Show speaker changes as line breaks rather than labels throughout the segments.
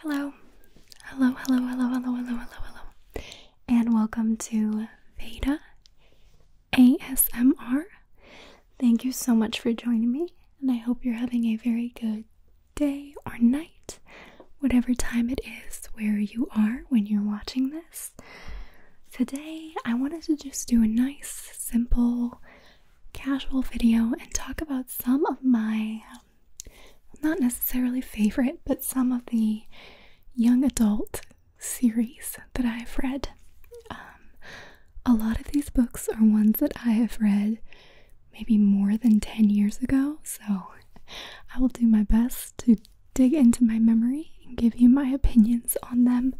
Hello, hello, and welcome to Veda ASMR. Thank you so much for joining me, and I hope you're having a very good day or night, whatever time it is where you are when you're watching this. Today, I wanted to just do a nice, simple, casual video and talk about some of my not necessarily favorite, but some of the young adult series that I've read. A lot of these books are ones that I have read maybe more than 10 years ago, so I will do my best to dig into my memory and give you my opinions on them,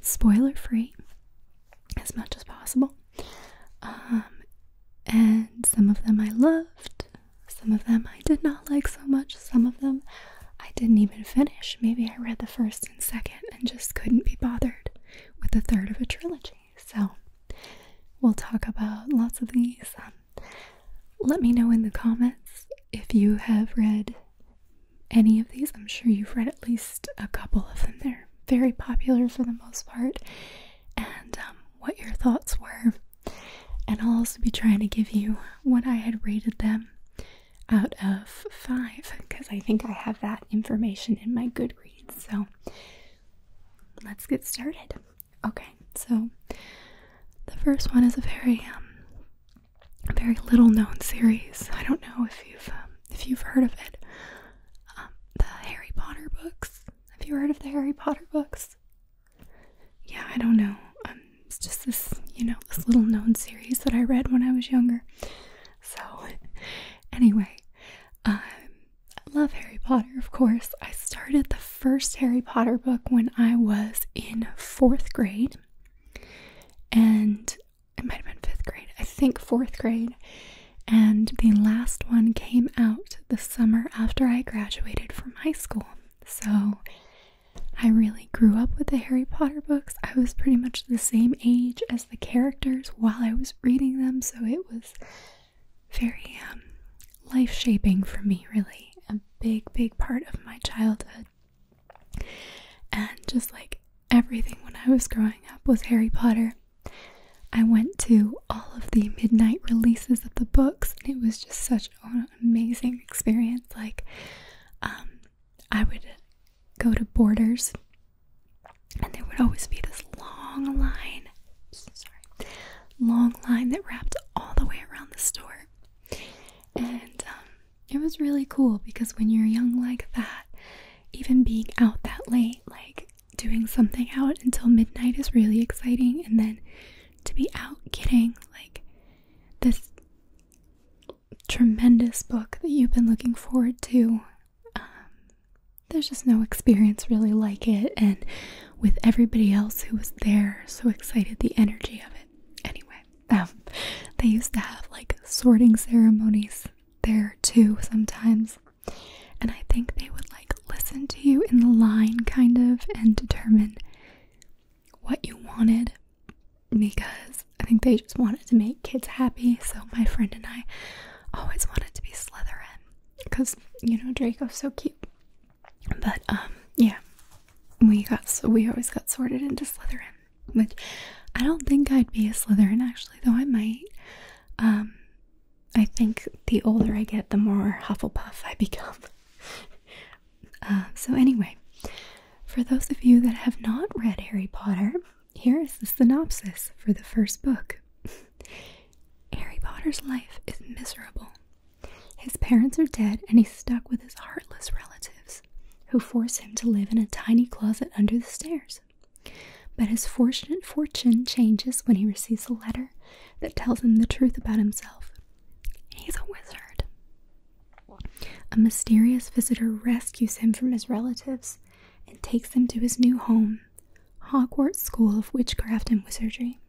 spoiler free, as much as possible. And some of them I loved. Some of them I did not like so much. Some of them I didn't even finish. Maybe I read the first and second and just couldn't be bothered with the third of a trilogy. So we'll talk about lots of these. Let me know in the comments if you have read any of these. I'm sure you've read at least a couple of them. They're very popular for the most part. And what your thoughts were. And I'll also be trying to give you what I had rated them out of 5, because I think I have that information in my Goodreads. So let's get started. Okay, so the first one is a very little known series. I don't know if you've heard of it. The Harry Potter books. Have you heard of the Harry Potter books? Yeah, I don't know. It's just this, this little known series that I read when I was younger. So anyway, I love Harry Potter, of course. I started the first Harry Potter book when I was in 4th grade. And it might have been 5th grade. I think 4th grade. And the last one came out the summer after I graduated from high school. So I really grew up with the Harry Potter books. I was pretty much the same age as the characters while I was reading them. So it was very life-shaping for me, really. A big part of my childhood. And just like everything when I was growing up was Harry Potter. I went to all of the midnight releases of the books, and it was just such an amazing experience. Like, I would go to Borders, and there would always be this long line that wrapped all the way around the store. And it was really cool because when you're young like that, even being out that late, like doing something out until midnight is really exciting. And then to be out getting like this tremendous book that you've been looking forward to, there's just no experience really like it. And with everybody else who was there, so excited, the energy of it. Anyway, they used to have like sorting ceremonies there too sometimes, and I think they would like listen to you in the line kind of and determine what you wanted, because I think they just wanted to make kids happy. So my friend and I always wanted to be Slytherin because Draco's so cute. But yeah, we always got sorted into Slytherin, which I don't think I'd be a Slytherin actually, though I might. I think the older I get, the more Hufflepuff I become. So anyway, for those of you that have not read Harry Potter, here is the synopsis for the first book. Harry Potter's life is miserable. His parents are dead, and he's stuck with his heartless relatives, who force him to live in a tiny closet under the stairs. But his fortune changes when he receives a letter that tells him the truth about himself. He's a wizard. A mysterious visitor rescues him from his relatives and takes him to his new home, Hogwarts School of Witchcraft and Wizardry.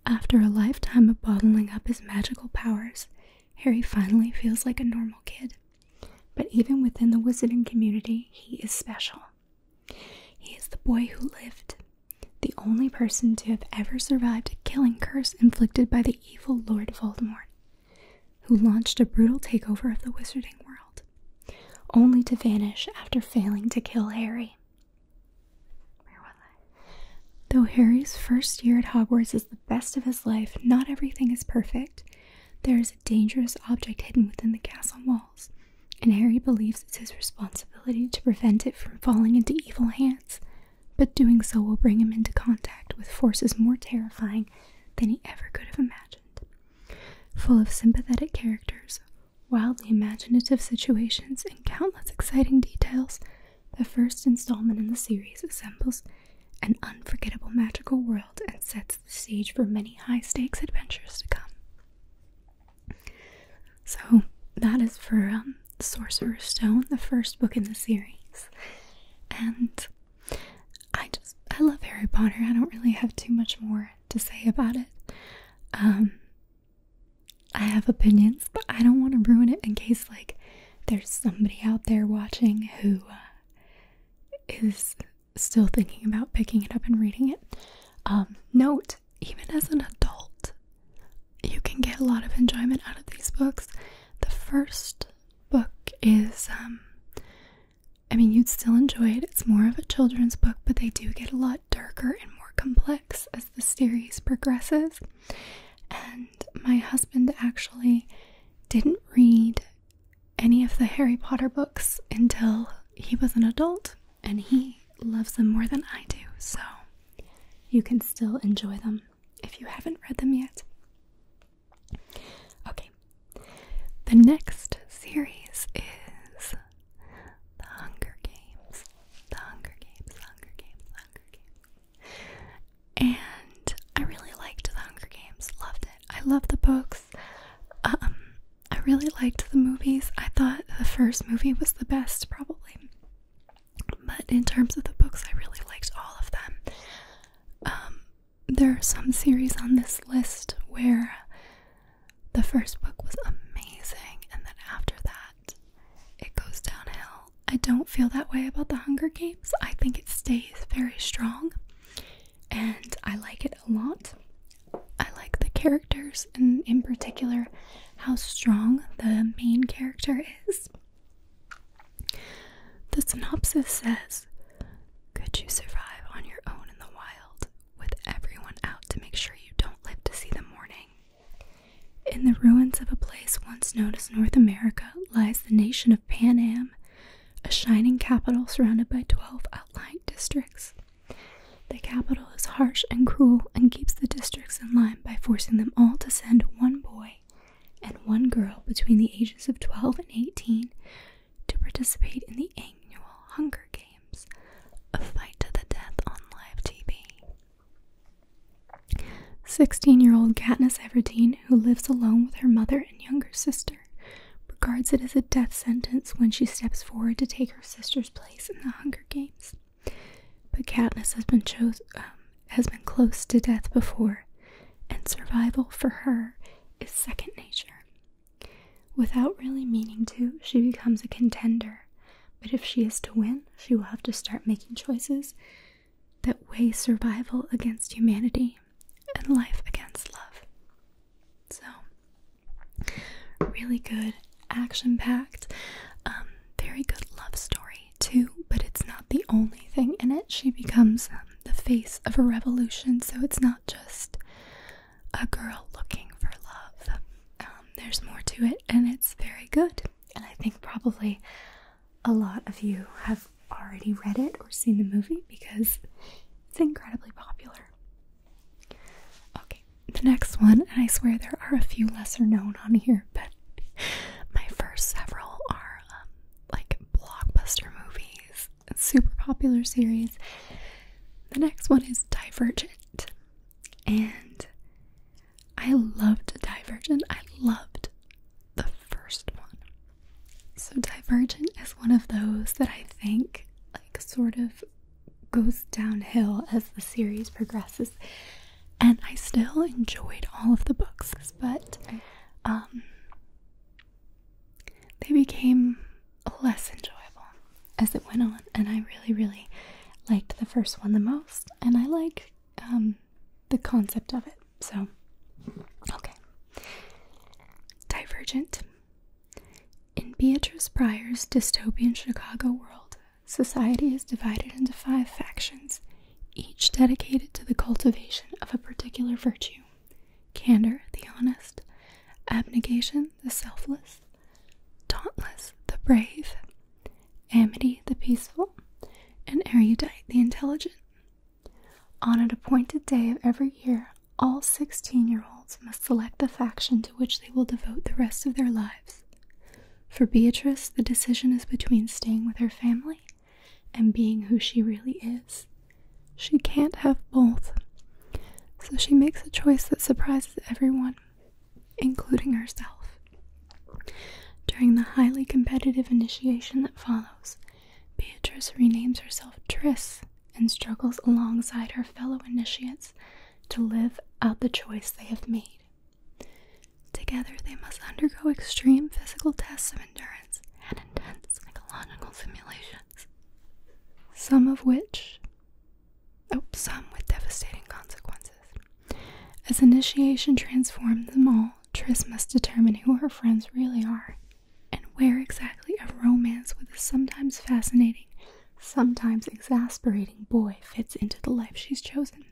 After a lifetime of bottling up his magical powers, Harry finally feels like a normal kid. But even within the wizarding community, he is special. He is the boy who lived, the only person to have ever survived a killing curse inflicted by the evil Lord Voldemort, who launched a brutal takeover of the wizarding world, only to vanish after failing to kill Harry. Though Harry's first year at Hogwarts is the best of his life, not everything is perfect. There is a dangerous object hidden within the castle walls, and Harry believes it's his responsibility to prevent it from falling into evil hands, but doing so will bring him into contact with forces more terrifying than he ever could have imagined. Full of sympathetic characters, wildly imaginative situations, and countless exciting details, the first installment in the series assembles an unforgettable magical world and sets the stage for many high-stakes adventures to come. So, that is for Sorcerer's Stone, the first book in the series. And I love Harry Potter. I don't really have too much more to say about it. I have opinions, but I don't want to ruin it in case, like, there's somebody out there watching who is still thinking about picking it up and reading it. Note, even as an adult, you can get a lot of enjoyment out of these books. The first book is, you'd still enjoy it. It's more of a children's book, but they do get a lot darker and more complex as the series progresses. And my husband actually didn't read any of the Harry Potter books until he was an adult, and he loves them more than I do, so you can still enjoy them if you haven't read them yet. Okay, the next series is The Hunger Games. The Hunger Games, The Hunger Games, The Hunger Games. And I really liked The Hunger Games, loved it. I love the books. I really liked the movies. I thought the first movie was the best, probably. But in terms of the books, I really liked all of them. There are some series on this list where the first book was amazing, and then after that, it goes downhill. I don't feel that way about The Hunger Games. I think it stays very strong, and I like it a lot. I like the characters, and in particular, how strong the main character is. The synopsis says, "Could you survive on your own in the wild, with everyone out to make sure you don't live to see the morning? In the ruins of a place once known as North America lies the nation of Pan Am, a shining capital surrounded by 12 outlying districts. The capital is harsh and cruel and keeps the districts in line by forcing them all to send one boy and one girl between the ages of 12 and 18 to participate in the annual Hunger Games, a fight to the death on live TV. 16-year-old Katniss Everdeen, who lives alone with her mother and younger sister, regards it as a death sentence when she steps forward to take her sister's place in the Hunger Games. But Katniss has been close to death before, and survival for her is second nature. Without really meaning to, she becomes a contender, but if she is to win, she will have to start making choices that weigh survival against humanity and life against love." So, really good, action-packed, very good love story too, but it's not the only thing in it. She becomes the face of a revolution, so it's not just a girl looking for love. There's more to it, and it's very good. And I think probably a lot of you have already read it or seen the movie because it's incredibly popular. Okay, the next one, and I swear there are a few lesser known on here, but my first several are like blockbuster movies. It's super popular series. The next one is Divergent, and I loved Divergent. I loved the first one. So Divergent is one of those that I think like sort of goes downhill as the series progresses, and I still enjoyed all of the books, but they became less enjoyable as it went on, and I really liked the first one the most, and I like the concept of it. So okay, Divergent. In Beatrice Pryor's dystopian Chicago world, society is divided into 5 factions, each dedicated to the cultivation of a particular virtue: candor, the honest; abnegation, the selfless; dauntless, the brave; amity, the peaceful; and erudite, the intelligent. On an appointed day of every year, all 16-year-olds must select the faction to which they will devote the rest of their lives. For Beatrice, the decision is between staying with her family and being who she really is. She can't have both, so she makes a choice that surprises everyone, including herself. During the highly competitive initiation that follows, Beatrice renames herself Triss and struggles alongside her fellow initiates to live out the choice they have made. Together, they must undergo extreme physical tests of endurance and intense psychological simulations, some with devastating consequences. As initiation transforms them all, Triss must determine who her friends really are and where exactly a romance with a sometimes fascinating, sometimes exasperating boy fits into the life she's chosen.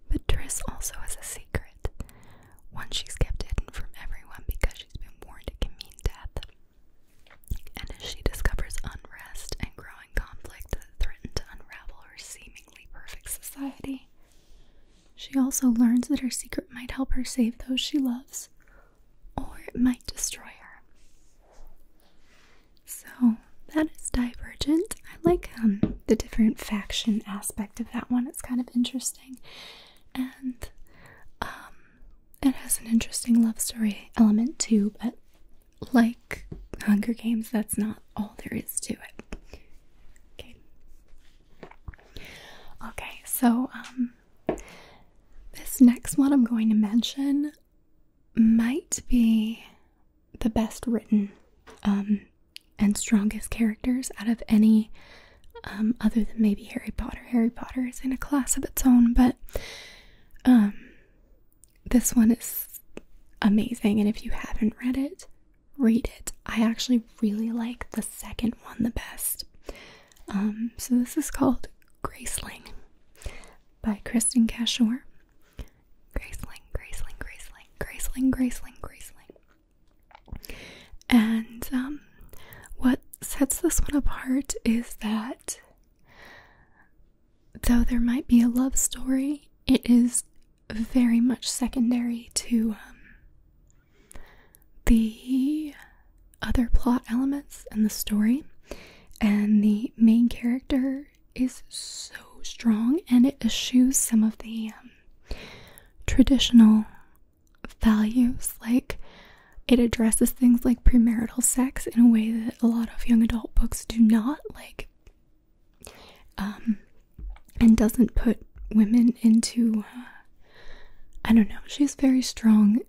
But Triss also has a secret, one she's kept hidden from everyone because she's been warned it can mean death. And as she discovers unrest and growing conflict that threaten to unravel her seemingly perfect society, she also learns that her secret might help her save those she loves, or it might destroy her. So, that is Divergent. I like the different faction aspect of that one. It's kind of interesting. And it has an interesting love story element too, but like Hunger Games, that's not all there is to it. Okay, so this next one I'm going to mention might be the best written and strongest characters out of any other than maybe Harry Potter. Harry Potter is in a class of its own, but this one is amazing, and if you haven't read it, read it. I actually really like the second one the best. So this is called Graceling by Kristen Cashore. Graceling. And what sets this one apart is that though there might be a love story, it is very much secondary to the other plot elements and the story, and the main character is so strong, and it eschews some of the traditional values. Like, it addresses things like premarital sex in a way that a lot of young adult books do not, like, and doesn't put women into I don't know, she's very strong,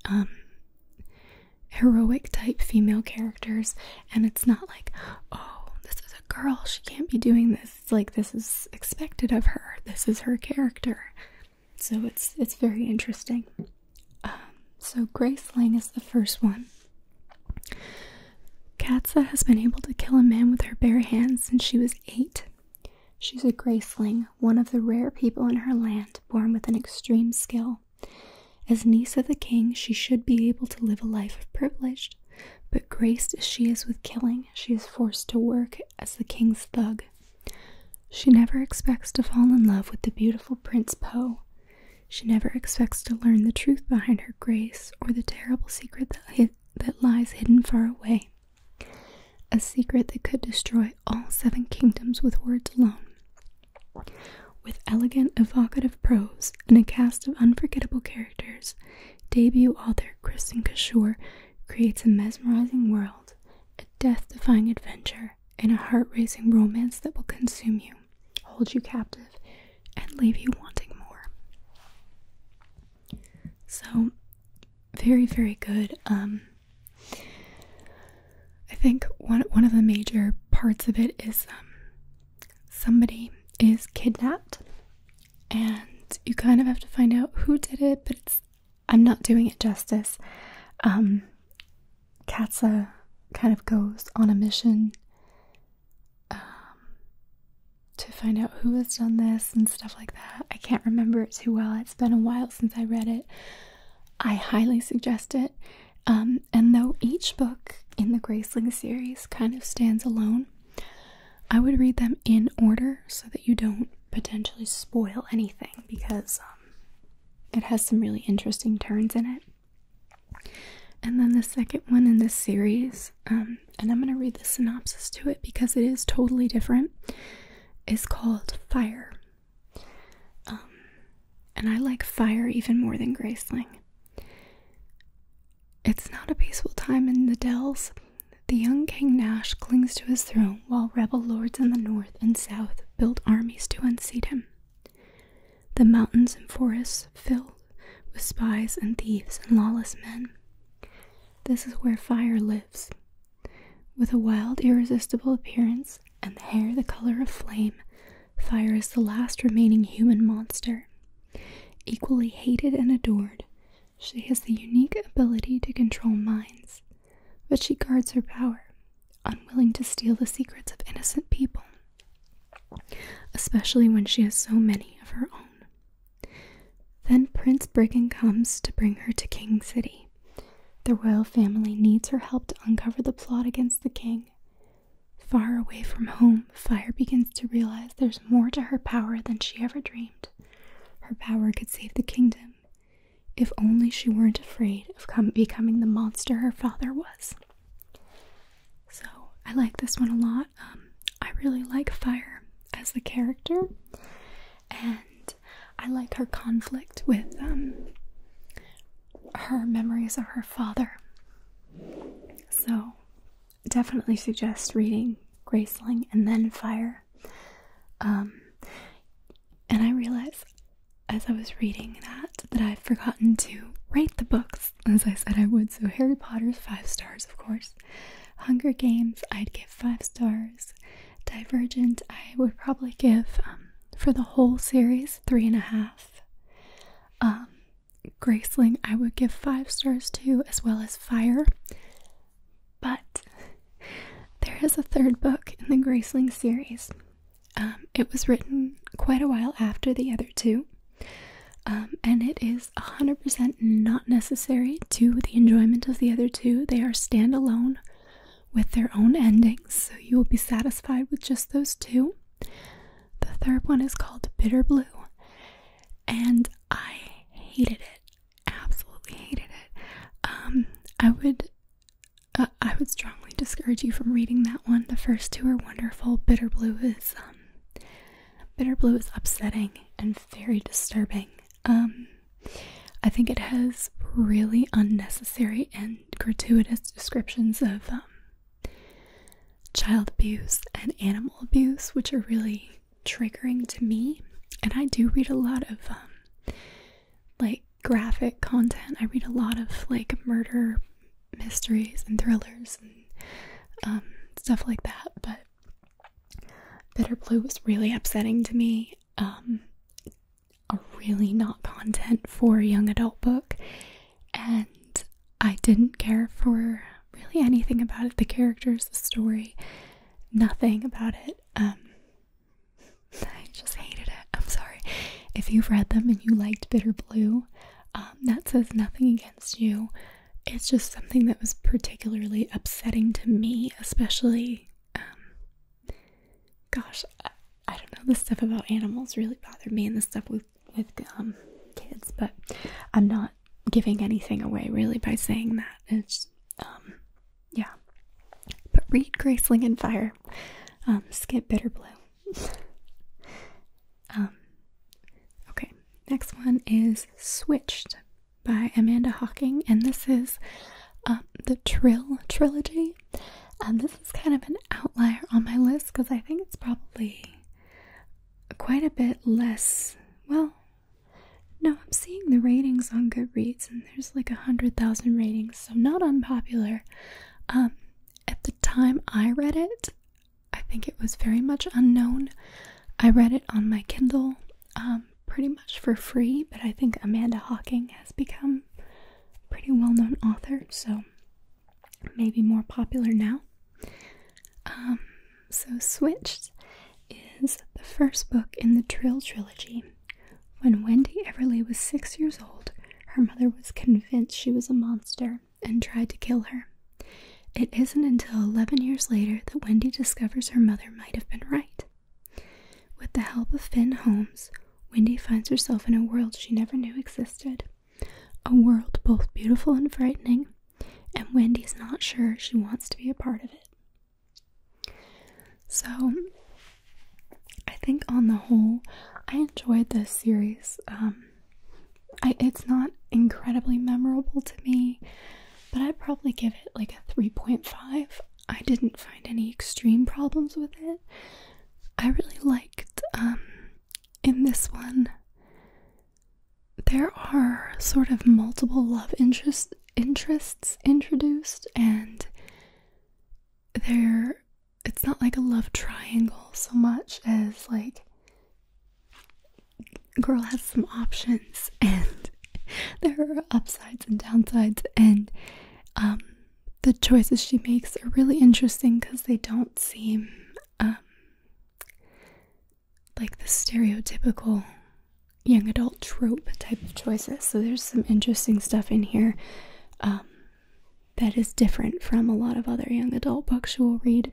heroic type female characters, and it's not like, oh, this is a girl, she can't be doing this. It's like, this is expected of her, this is her character. So it's very interesting. So Graceling is the first one. Katza has been able to kill a man with her bare hands since she was 8. She's a Graceling, one of the rare people in her land, born with an extreme skill. As niece of the king, she should be able to live a life of privilege, but graced as she is with killing, she is forced to work as the king's thug. She never expects to fall in love with the beautiful Prince Poe. She never expects to learn the truth behind her grace, or the terrible secret that lies hidden far away. A secret that could destroy all 7 kingdoms with words alone. With elegant, evocative prose and a cast of unforgettable characters, debut author Kristen Cashore creates a mesmerizing world, a death-defying adventure, and a heart-racing romance that will consume you, hold you captive, and leave you wanting more. So, very, very good. I think one of the major parts of it is somebody is kidnapped, and you kind of have to find out who did it, but I'm not doing it justice. Katza kind of goes on a mission to find out who has done this and stuff like that. I can't remember it too well. It's been a while since I read it. I highly suggest it. And though each book in the Graceling series kind of stands alone, I would read them in order so that you don't potentially spoil anything, because it has some really interesting turns in it. And then the second one in this series, and I'm going to read the synopsis to it because it is totally different, is called Fire. And I like Fire even more than Graceling. It's not a peaceful time in the Dells. The young King Nash clings to his throne while rebel lords in the north and south build armies to unseat him. The mountains and forests filled with spies and thieves and lawless men. This is where Fire lives. With a wild, irresistible appearance and the hair the color of flame, Fire is the last remaining human monster. Equally hated and adored, she has the unique ability to control minds, but she guards her power, unwilling to steal the secrets of innocent people, especially when she has so many of her own. Then Prince Brigand comes to bring her to King City. The royal family needs her help to uncover the plot against the king. Far away from home, Fire begins to realize there's more to her power than she ever dreamed. Her power could save the kingdom, if only she weren't afraid of becoming the monster her father was. So, I like this one a lot. I really like Fire as the character, and I like her conflict with her memories of her father. So, definitely suggest reading Graceling and then Fire. And I realized as I was reading that I've forgotten to rate the books, as I said I would. So Harry Potter's 5 stars, of course. Hunger Games, I'd give 5 stars. Divergent, I would probably give, for the whole series, 3.5. Graceling, I would give 5 stars too, as well as Fire. But there is a third book in the Graceling series. It was written quite a while after the other two. And it is 100% not necessary to the enjoyment of the other two. They are standalone with their own endings, so you will be satisfied with just those two. The third one is called Bitter Blue, and I hated it. Absolutely hated it. I would strongly discourage you from reading that one. The first two are wonderful. Bitter Blue is upsetting and very disturbing. I think it has really unnecessary and gratuitous descriptions of child abuse and animal abuse, which are really triggering to me. And I do read a lot of like graphic content. I read a lot of like murder mysteries and thrillers and stuff like that, but Bitter Blue was really upsetting to me. A really not content for a young adult book, and I didn't care for really anything about it. The characters, the story, nothing about it. I just hated it. I'm sorry. If you've read them and you liked Bitter Blue, that says nothing against you. It's just something that was particularly upsetting to me, especially, gosh, I don't know, the stuff about animals really bothered me, and the stuff with kids, but I'm not giving anything away really by saying that. It's, yeah. But read Graceling and Fire. Skip Bitter Blue. Okay, next one is Switched by Amanda Hocking, and this is the Trill Trilogy. And this is kind of an outlier on my list because I think it's probably quite a bit less, well, no, I'm seeing the ratings on Goodreads and there's like 100,000 ratings, so not unpopular. At the time I read it, I think it was very much unknown. I read it on my Kindle, pretty much for free, but I think Amanda Hocking has become a pretty well-known author, so maybe more popular now. So Switched is the first book in the Trill Trilogy. When Wendy Everly was 6 years old, her mother was convinced she was a monster and tried to kill her. It isn't until 11 years later that Wendy discovers her mother might have been right. With the help of Finn Holmes, Wendy finds herself in a world she never knew existed. A world both beautiful and frightening, and Wendy's not sure she wants to be a part of it. So, I think on the whole, I enjoyed this series. It's not incredibly memorable to me, but I'd probably give it like a 3.5. I didn't find any extreme problems with it. I really liked, in this one, there are sort of multiple love interests introduced, and it's not like a love triangle so much as like girl has some options, and there are upsides and downsides, and the choices she makes are really interesting because they don't seem like the stereotypical young adult trope type of choices. So there's some interesting stuff in here that is different from a lot of other young adult books you will read.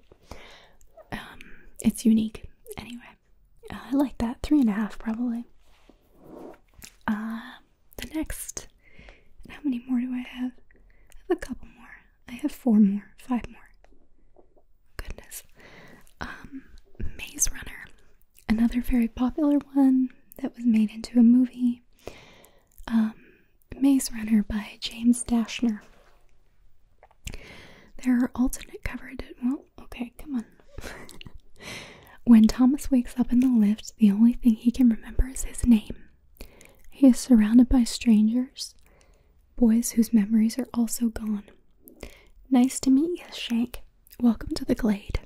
It's unique. Anyway, I like that. 3.5 probably. The next, and how many more do I have? I have a couple more. I have 4 more, 5 more. Goodness. Maze Runner, another very popular one that was made into a movie. Maze Runner by James Dashner. There are alternate coverage. Well, okay, come on. When Thomas wakes up in the lift, the only thing he can remember is his name. He is surrounded by strangers, boys whose memories are also gone. Nice to meet you, Shank. Welcome to the Glade.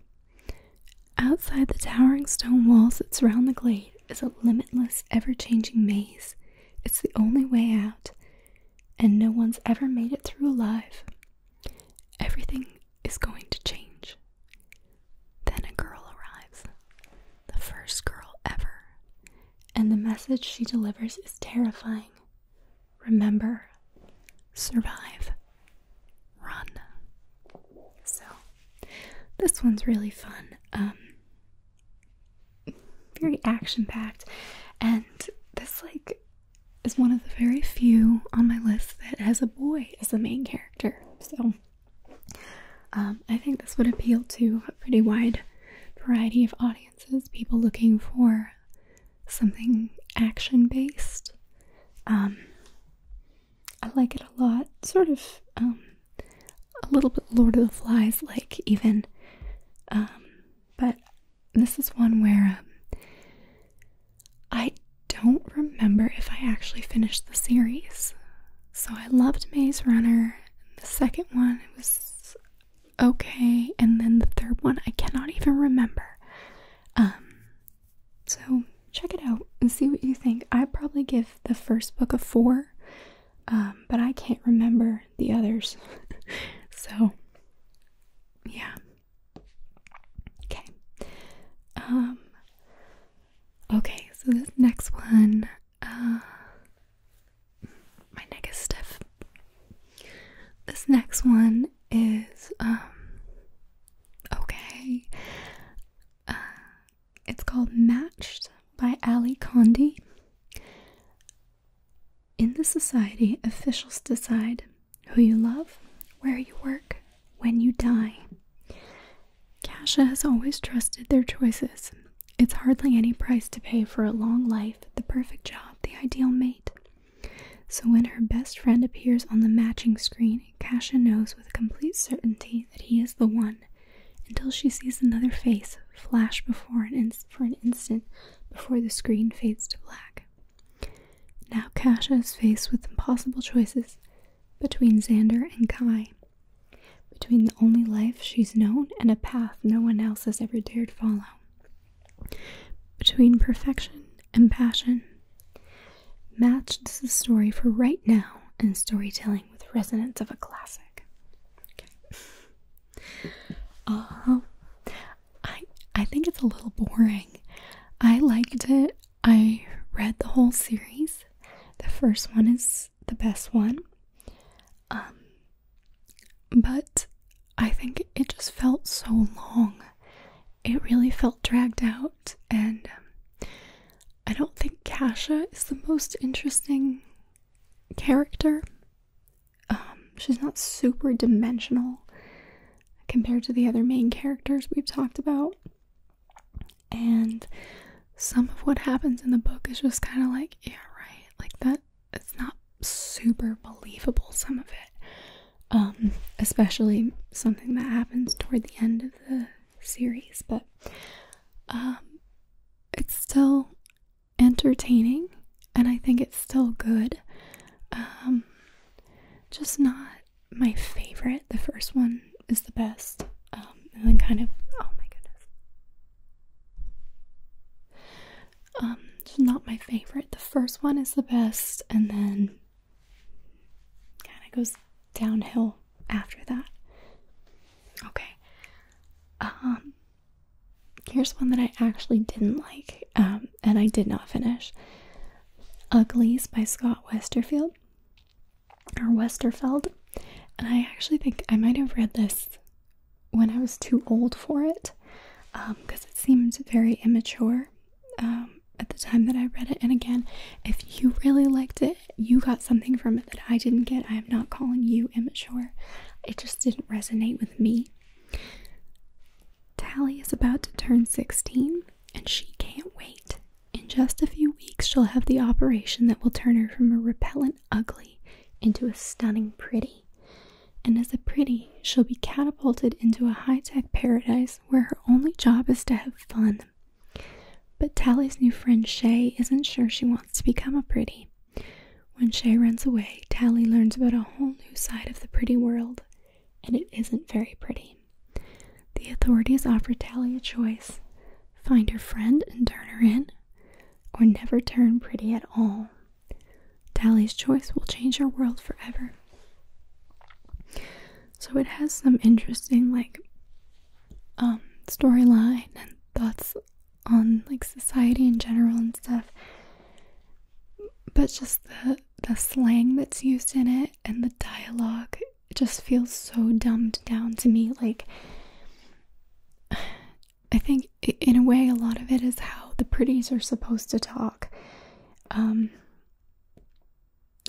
Outside the towering stone walls that surround the glade is a limitless, ever-changing maze. It's the only way out, and no one's ever made it through alive. Everything is going to change. Then a girl arrives. The first girl ever. And the message she delivers is terrifying. Remember, survive, run. So, this one's really fun. Very action-packed, and this is one of the very few on my list that has a boy as the main character. So, I think this would appeal to a pretty wide variety of audiences, people looking for something action-based. I like it a lot. Sort of, a little bit Lord of the Flies, like, even. But this is one where, I don't remember if I actually finished the series. So I loved Maze Runner. The second one, it was okay. And then the third one, I cannot even remember. So check it out and see what you think. I'd probably give the first book a 4. But I can't remember the others. So, yeah. Okay. Okay, so this next one, my neck is stiff. This next one is, okay. It's called Matched by Ali Condy. In the society, officials decide who you love, where you work, when you die. Kasha has always trusted their choices. It's hardly any price to pay for a long life, the perfect job, the ideal mate. So when her best friend appears on the matching screen, Kasha knows with complete certainty that he is the one, until she sees another face flash for an instant before the screen fades to black. Now Kasha is faced with impossible choices between Xander and Kai, between the only life she's known and a path no one else has ever dared follow, between perfection and passion. Matched is a story for right now and storytelling with resonance of a classic. Okay. I think it's a little boring. I liked it. I read the whole series. The first one is the best one. But I think it just felt so long. It really felt dragged out, and I don't think Kasha is the most interesting character. She's not super dimensional compared to the other main characters we've talked about. And some of what happens in the book is just kind of like, yeah, right, like that. It's not super believable, some of it. Especially something that happens toward the end of the series, but it's still entertaining, and I think it's still good. Just not my favorite. The first one is the best, and then kind of, oh my goodness, just not my favorite. The first one is the best, and then kind of goes downhill after that. Okay. Here's one that I actually didn't like, and I did not finish. Uglies by Scott Westerfeld. And I actually think I might have read this when I was too old for it, because it seemed very immature at the time that I read it. And again, if you really liked it, you got something from it that I didn't get. I am not calling you immature. It just didn't resonate with me. Tally is about to turn 16, and she can't wait. In just a few weeks, she'll have the operation that will turn her from a repellent ugly into a stunning pretty. And as a pretty, she'll be catapulted into a high-tech paradise where her only job is to have fun. But Tally's new friend Shay isn't sure she wants to become a pretty. When Shay runs away, Tally learns about a whole new side of the pretty world, and it isn't very pretty. The authorities offer Tally a choice: find her friend and turn her in, or never turn pretty at all. Tally's choice will change her world forever. So it has some interesting, like, storyline and thoughts on, like, society in general and stuff. But just the slang that's used in it and the dialogue, it just feels so dumbed down to me. Like, I think in a way a lot of it is how the pretties are supposed to talk,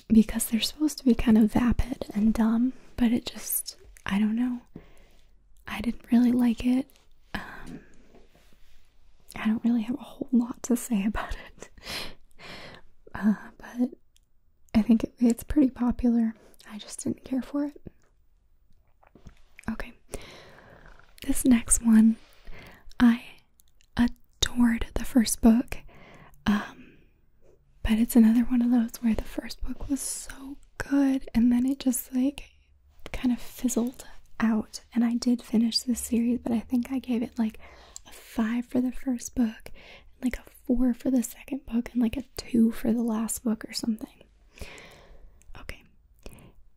because they're supposed to be kind of vapid and dumb, but it just, I don't know, I didn't really like it. I don't really have a whole lot to say about it, but I think it's pretty popular. I just didn't care for it. Okay, this next one, I adored the first book, but it's another one of those where the first book was so good and then it just, like, kind of fizzled out. And I did finish this series, but I think I gave it like a 5 for the first book, like a 4 for the second book, and like a 2 for the last book or something. Okay.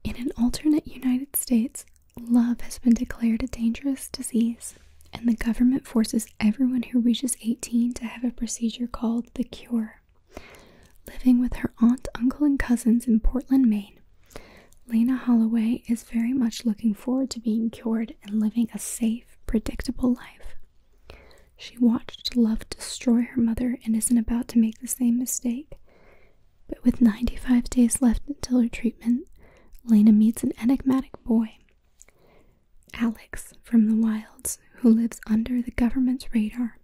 In an alternate United States, love has been declared a dangerous disease, and the government forces everyone who reaches 18 to have a procedure called the cure. Living with her aunt, uncle, and cousins in Portland, Maine, Lena Holloway is very much looking forward to being cured and living a safe, predictable life. She watched love destroy her mother and isn't about to make the same mistake. But with 95 days left until her treatment, Lena meets an enigmatic boy, Alex from the wilds, who lives under the government's radar.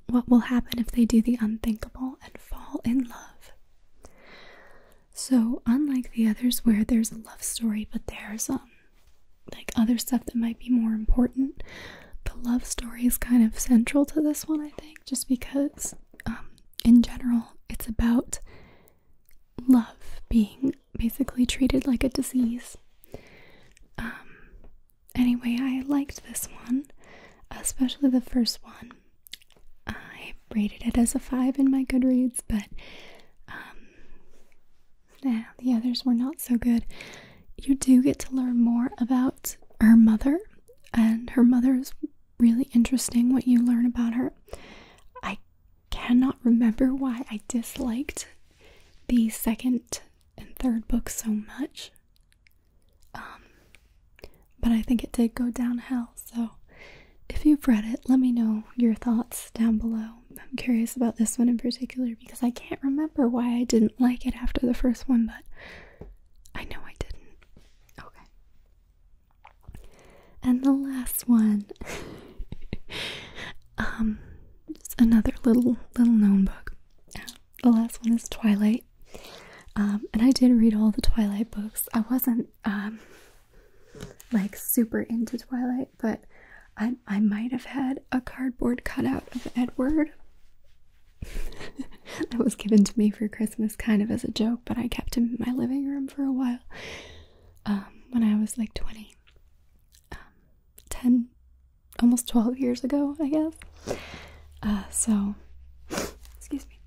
What will happen if they do the unthinkable and fall in love? So, unlike the others where there's a love story, but there's like other stuff that might be more important, the love story is kind of central to this one, I think, just because in general it's about love being basically treated like a disease. Anyway, I liked this one, especially the first one. I rated it as a 5 in my Goodreads, but the others were not so good. You do get to learn more about her mother, and her mother is really interesting what you learn about her. cannot remember why I disliked the second and third book so much. But I think it did go downhill, so if you've read it, let me know your thoughts down below. I'm curious about this one in particular because I can't remember why I didn't like it after the first one, but I know I didn't. Okay. And the last one, it's another little known book. The last one is Twilight. And I did read all the Twilight books. I wasn't like super into Twilight, but I might have had a cardboard cutout of Edward that was given to me for Christmas kind of as a joke, but I kept him in my living room for a while when I was like 20. 10, almost 12 years ago, I guess. So, excuse me.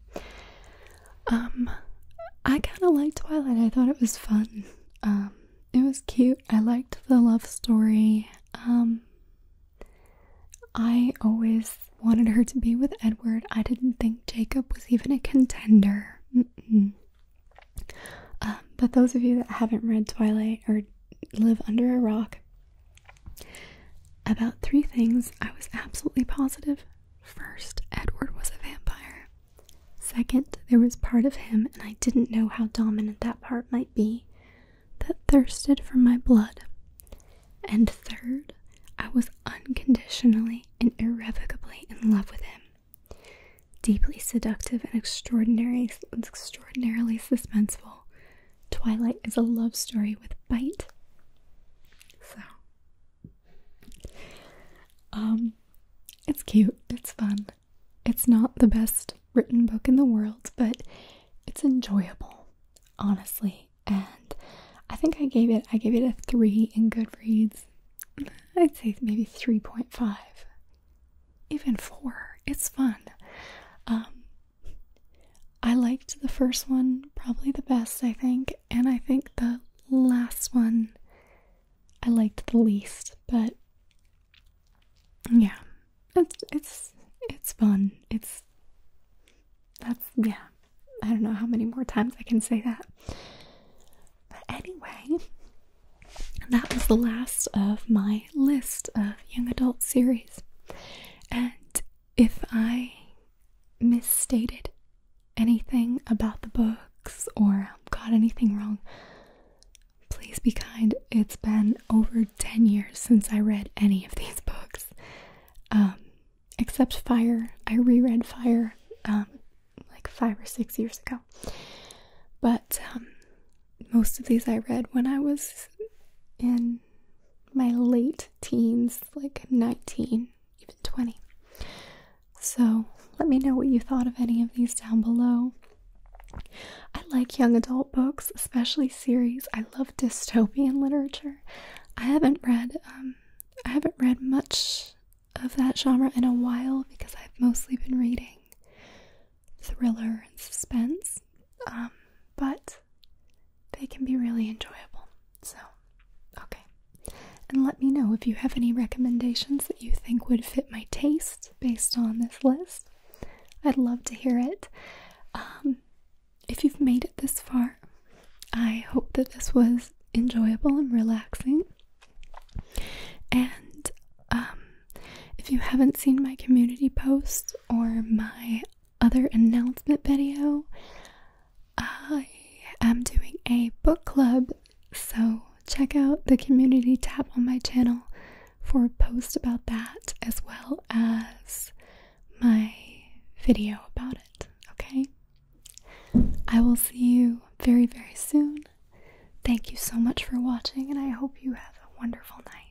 I kind of liked Twilight. I thought it was fun. It was cute. I liked the love story. I always wanted her to be with Edward. I didn't think Jacob was even a contender. But those of you that haven't read Twilight or live under a rock, about 3 things I was absolutely positive. First, Edward was a vampire. Second, there was part of him, and I didn't know how dominant that part might be, that thirsted for my blood. And third, I was unconditionally and irrevocably in love with him. Deeply seductive and extraordinarily suspenseful, Twilight is a love story with bite. So, it's cute, it's fun. It's not the best written book in the world, but it's enjoyable, honestly. And I think I gave it a 3 in Goodreads. I'd say maybe 3.5, even 4. It's fun. I liked the first one probably the best, I think, and I think the last one I liked the least. But yeah, it's fun. Yeah. I don't know how many more times I can say that. But anyway, that was the last of my list of young adult series. And if I misstated anything about the books or got anything wrong, please be kind. It's been over 10 years since I read any of these books. Except Fire. I reread Fire like 5 or 6 years ago. But most of these I read when I was in my late teens, like 19, even 20. So let me know what you thought of any of these down below. I like young adult books, especially series. I love dystopian literature. I haven't read much of that genre in a while because I've mostly been reading thriller and suspense. But they can be really enjoyable. So, okay. And let me know if you have any recommendations that you think would fit my taste based on this list. I'd love to hear it. If you've made it this far, I hope that this was enjoyable and relaxing. And if you haven't seen my community post or my other announcement video, I am doing a book club, so check out the community tab on my channel for a post about that, as well as my video about it, okay? I will see you very, very soon. Thank you so much for watching, and I hope you have a wonderful night.